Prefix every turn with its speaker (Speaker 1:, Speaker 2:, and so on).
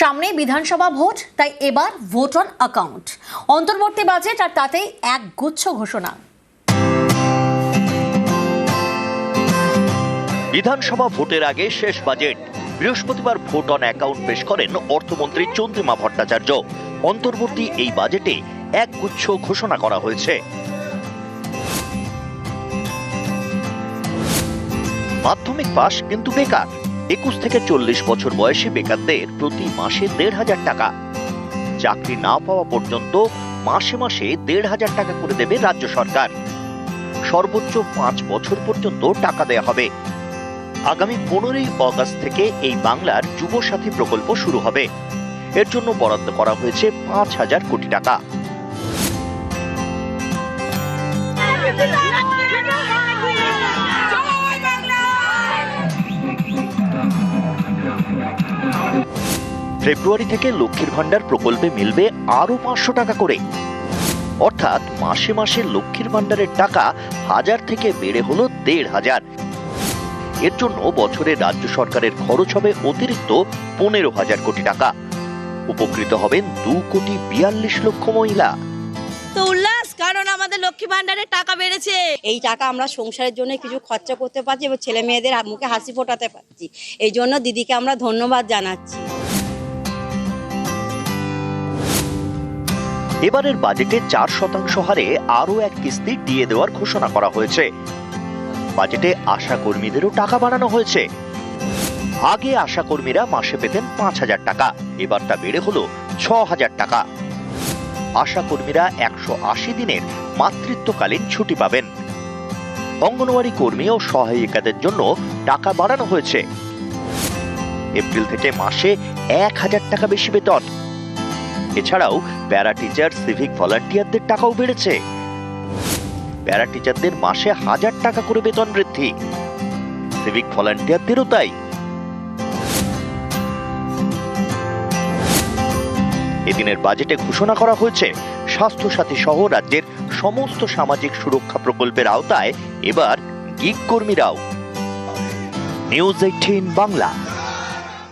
Speaker 1: সামনে বিধানসভা ভোট, তাই এবার ভোট অন অ্যাকাউন্ট, অন্তর্বর্তী বাজেট আর তাতেই এক গুচ্ছ ঘোষণা।
Speaker 2: বিধানসভা ভোটের আগে শেষ বাজেট। বৃহস্পতিবার ভোট অন অ্যাকাউন্ট পেশ করেন অর্থমন্ত্রী চন্দ্রিমা ভট্টাচার্য। অন্তর্বর্তী এই বাজেটে এক গুচ্ছ ঘোষণা করা হয়েছে। মাধ্যমিক পাস কিন্তু বেকার। 21 থেকে 40 বছর বয়সী বেকারদের প্রতি মাসে 1,500 টাকা। চাকরি না পাওয়া পর্যন্ত মাসে মাসে 1,500 টাকা করে দেবে রাজ্য সরকার। সর্বোচ্চ 5 বছর পর্যন্ত টাকা দেয়া হবে। আগামী 15ই আগস্ট থেকে এই বাংলার যুব সাথী প্রকল্প শুরু হবে। এর জন্য বরাদ্দ করা হয়েছে 5,000 কোটি টাকা। ফেব্রুয়ারি থেকে লক্ষ্মীর ভান্ডার প্রকল্পে মিলবে আরো 500 টাকা করে। অর্থাৎ মাসে মাসে লক্ষ্মীর ভান্ডারের টাকা 1000 থেকে বেড়ে হলো 1,500। এর জন্য বছরে রাজ্য সরকারের খরচ হবে অতিরিক্ত 15,000 কোটি টাকা। উপকৃত হবেন 2,42,00,000 মহিলা।
Speaker 3: তো উল্লাস, কারণ আমাদের লক্ষ্মী ভান্ডারের টাকা বেড়েছে। এই টাকা আমরা সংসারের জন্য কিছু খরচা করতে পারছি এবং ছেলে মেয়েদের মুখে হাসি ফোটাতে পারছি। এই জন্য দিদিকে আমরা ধন্যবাদ জানাচ্ছি।
Speaker 2: এবারের বাজেটে 4% হারে আরো এক কিস্তি দিয়ে দেওয়ার ঘোষণা করা হয়েছে। বাজেটে আশা কর্মীদেরও টাকা বাড়ানো হয়েছে। আগে আশা কর্মীরা মাসে পেতেন 5,000 টাকা, এবার তা বেড়ে হলো 6,000 টাকা। আশা কর্মীরা 180 দিনের মাতৃত্বকালীন ছুটি পাবেন। অঙ্গনওয়াড়ি কর্মী ও সহায়িকাদের জন্য টাকা বাড়ানো হয়েছে। এপ্রিল থেকে মাসে 1,000 টাকা বেশি বেতন। এছাড়াও প্যারা টিচার, সিভিক ভলান্টিয়ারদের টাকাও বেড়েছে। প্যারা টিচারদের মাসে 1,000 টাকা করে বেতন বৃদ্ধি, সিভিক ভলান্টিয়ারদেরও তাই। এদিনের বাজেটে ঘোষণা করা হয়েছে স্বাস্থ্য সাথী সহ রাজ্যের সমস্ত সামাজিক সুরক্ষা প্রকল্পের আওতায় এবার গিগ কর্মীরাও। নিউজ 18 বাংলা।